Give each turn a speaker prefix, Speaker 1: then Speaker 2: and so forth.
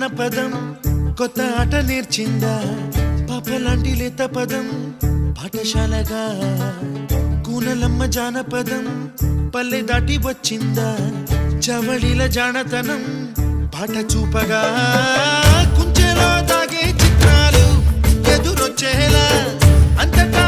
Speaker 1: అన్న పదం కొత్త ఆట నేర్చిందా పాపలాంటి లేత పదం పాఠశాలగా కూనలమ్మ జానపదం పల్లె దాటి వచ్చిందా చవళిల జానతనం పాట చూపగా కుంచెలో దాగే చిత్రాలు ఎదురొచ్చేలా అంతటా